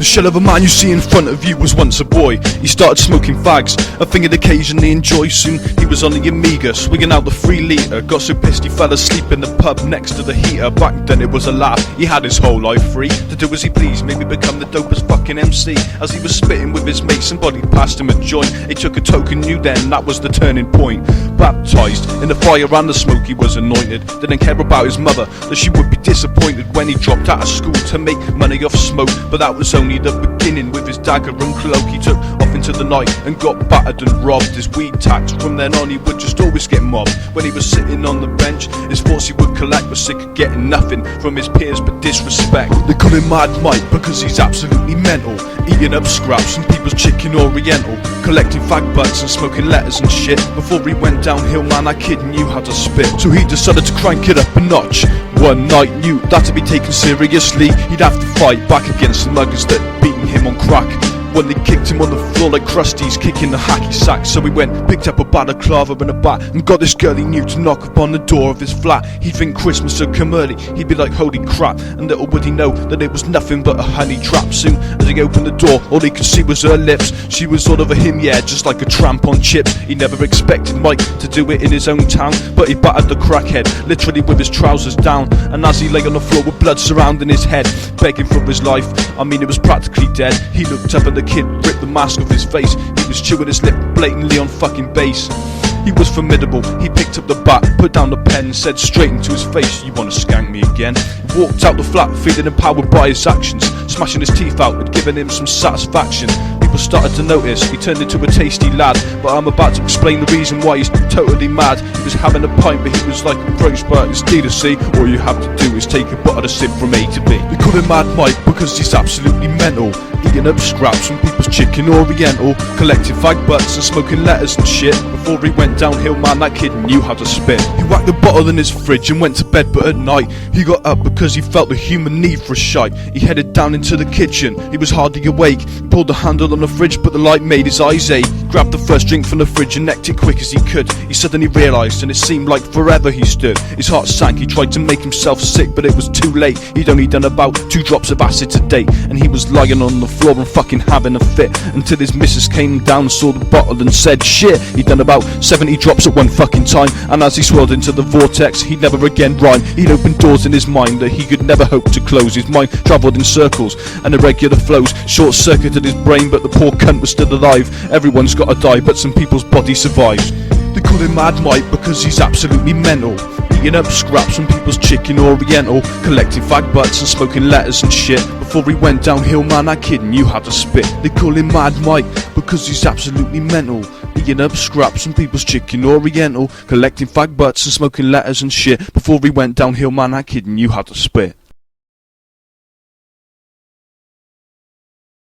shell of a man you see in front of you was once a boy. He started smoking fags, a thing he'd occasionally enjoy. Soon he was on the Amiga, swinging out the 3 litre. Got so pissed he fell asleep in the pub next to the heater. Back then it was a laugh, he had his whole life free to do as he pleased, maybe become the dopest fucking MC. As he was spitting with his mates, somebody passed him a joint. He took a token, knew then that was the turning point. Baptised in the fire and the smoke, he was anointed. Didn't care about his mother, that she would be disappointed when he dropped out of school to make money off smoke. But that was only the beginning. With his dagger and cloak, he took off into the night and got battered and robbed. His weed tax, from then on he would just always get mobbed. When he was sitting on the bench, his thoughts he would collect were sick of getting nothing from his peers but disrespect. They call him Mad Mike because he's absolutely mental, eating up scraps from people's chicken oriental, collecting fag butts and smoking letters and shit. Before he went downhill, man, that kid knew how to spit, so he decided to crank it up a notch. One night knew that to be taken seriously, he'd have to fight back against the muggers that beaten him on crack. When they kicked him on the floor like Krusty's kicking the hacky sack. So he went, picked up a balaclava and a bat, and got this girl he knew to knock upon the door of his flat. He'd think Christmas would come early, he'd be like holy crap, and little would he know that it was nothing but a honey trap. Soon as he opened the door, all he could see was her lips. She was all over him, yeah, just like a tramp on chips. He never expected Mike to do it in his own town, but he battered the crackhead, literally with his trousers down. And as he lay on the floor with blood surrounding his head, begging for his life, I mean it was practically dead, he looked up at the kid, ripped the mask off his face. He was chewing his lip blatantly on fucking bass. He was formidable, he picked up the bat, put down the pen, said straight into his face, "You wanna skank me again?" He walked out the flat, feeling empowered by his actions. Smashing his teeth out had given him some satisfaction. People started to notice, he turned into a tasty lad. But I'm about to explain the reason why he's totally mad. He was having a pint, but he was like approached by his dealer. See, all you have to do is take a bottle of sip from A to B. They call him Mad Mike because he's absolutely mental, eating up scraps from people's chicken oriental, collecting fag butts and smoking letters and shit. Before he went downhill, man, that kid knew how to spit. He whacked the bottle in his fridge and went to bed, but at night he got up because he felt the human need for a shite. He headed down into the kitchen, he was hardly awake. He pulled the handle on the fridge, but the light made his eyes ache. Grabbed the first drink from the fridge and necked it quick as he could. He suddenly realised, and it seemed like forever he stood. His heart sank, he tried to make himself sick, but it was too late. He'd only done about 2 drops of acid to date, and he was lying on the floor and fucking having a fit, until his missus came down and saw the bottle and said shit. He'd done about 70 drops at one fucking time, and as he swirled into the vortex, he'd never again rhyme. He'd opened doors in his mind that he could never hope to close. His mind travelled in circles and irregular flows, short-circuited his brain, but the poor cunt was still alive. Everyone's gotta die, but some people's body survives. They call him Mad Mike because he's absolutely mental, eating up scraps from people's chicken oriental, collecting fag butts and smoking letters and shit. Before he went downhill, man, that kid knew how to spit. They call him Mad Mike because he's absolutely mental, eating up scraps from people's chicken oriental, collecting fag butts and smoking letters and shit. Before he went downhill, man, that kid knew how to spit.